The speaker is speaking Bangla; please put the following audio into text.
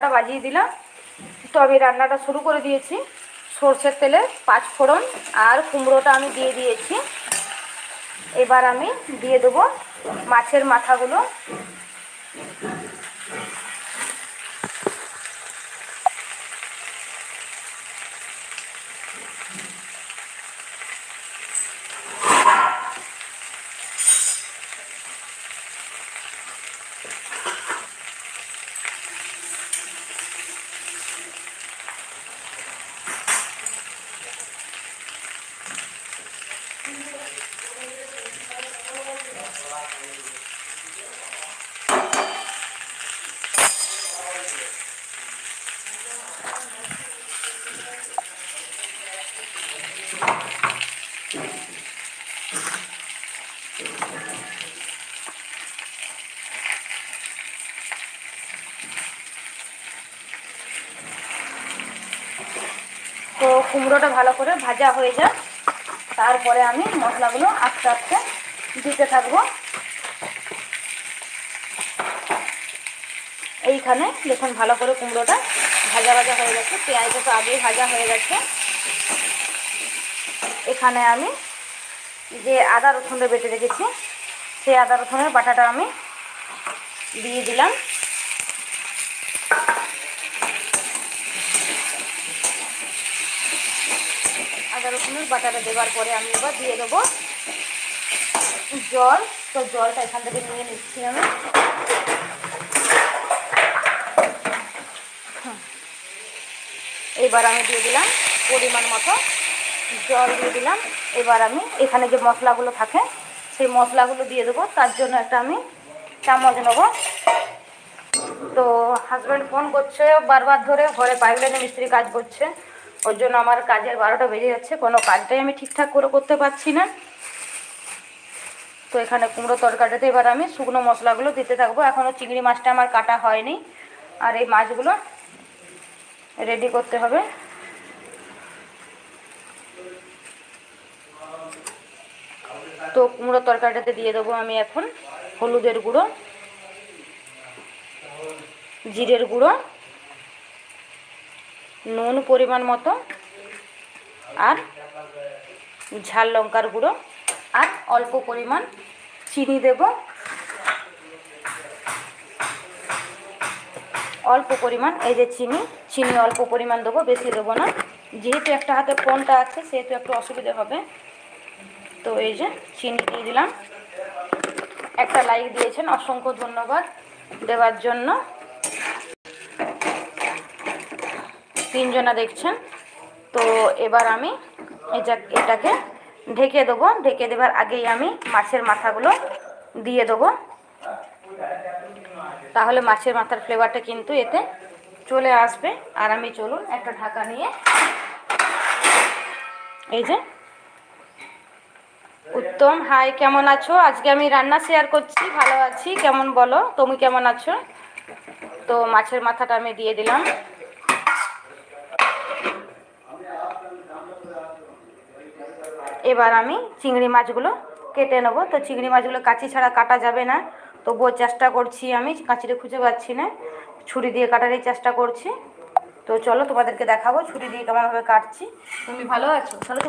বাজিয়ে দিলাম। তো আমি রান্নাটা শুরু করে দিয়েছি। সরষের তেলে 5 ফোড়ন আর কুমড়োটা আমি দিয়ে দিয়েছি। এবার আমি দিয়ে দেবো মাছের মাথাগুলো। তো কুমড়োটা ভালো করে ভাজা হয়ে যায়, তারপরে আমি মশলাগুলো আস্তে আস্তে দিতে থাকবো। এইখানে দেখুন ভালো করে কুমড়োটা ভাজা ভাজা হয়ে গেছে, পেঁয়াজটা তো আগেই ভাজা হয়ে গেছে। এখানে আমি যে আদা রসুনটা বেটে রেখেছি সেই আদা রসুনের বাটাটা আমি দিয়ে দিলাম। আদা রসুনের বাটাটা দেওয়ার পরে আমি এবার দিয়ে দেবো জল। তো জলটা এখান থেকে নিয়ে নিচ্ছি আমি। এবার আমি দিয়ে দিলাম পরিমাণ মতো জল দিয়ে দিলাম। এবার আমি এখানে যে মশলাগুলো থাকে সেই মশলাগুলো দিয়ে দেবো। তার জন্য একটা আমি চামচ নেবো। তো হাজব্যান্ড ফোন করছে বারবার ধরে, ঘরে পাইপলাইনে মিস্ত্রি কাজ করছে, ওর জন্য আমার কাজের 12টা বেজে যাচ্ছে, কোনো কাজটাই আমি ঠিকঠাক করে করতে পারছি না। তো এখানে কুমড়ো তরকারিতে এবার আমি শুকনো মশলাগুলো দিতে থাকবো। এখনও চিংড়ি মাছটা আমার কাটা হয়নি, আর এই মাছগুলো রেডি করতে হবে। তো কুমড়ো তরকারিটাতে দিয়ে দেবো আমি এখন হলুদের গুঁড়ো, জিরের গুঁড়ো, নুন পরিমাণ মতো, আর ঝাল লঙ্কার গুঁড়ো, আর অল্প পরিমাণ চিনি দেব। অল্প পরিমাণ, এই যে চিনি অল্প পরিমাণ দেবো, বেশি দেবো না, যেহেতু একটা হাতে ফোনটা আছে সেহেতু একটু অসুবিধা হবে। তো এই যে চিনি দিয়ে দিলাম। একটা লাইক দিয়েছেন, অসংখ্য ধন্যবাদ দেওয়ার জন্য। 3 জনা দেখছেন। তো এবার আমি এটাকে ঢেকে দেবো। ঢেকে দেওয়ার আগেই আমি মাছের মাথাগুলো দিয়ে দেবো, তাহলে মাছের মাথার ফ্লেভারটা কিন্তু এতে চলে আসবে। আর আমি চলুন একটা ঢাকা নিয়ে, এই যে উত্তম, হাই, কেমন আছো? আজকে আমি রান্না শেয়ার করছি। ভালো আছি, কেমন বলো, তুমি কেমন আছো? তো মাছের মাথাটা আমি দিয়ে দিলাম। এবার আমি চিংড়ি মাছগুলো কেটে নেবো। তো চিংড়ি মাছগুলো কাঁচি ছাড়া কাটা যাবে না, তবুও চেষ্টা করছি আমি, কাঁচিটা খুঁজে পাচ্ছি না, ছুরি দিয়ে কাটারই চেষ্টা করছি। তো চলো তোমাদেরকে দেখাবো ছুরি দিয়ে কেমনভাবে কাটছি। তুমি ভালো আছো? তাহলে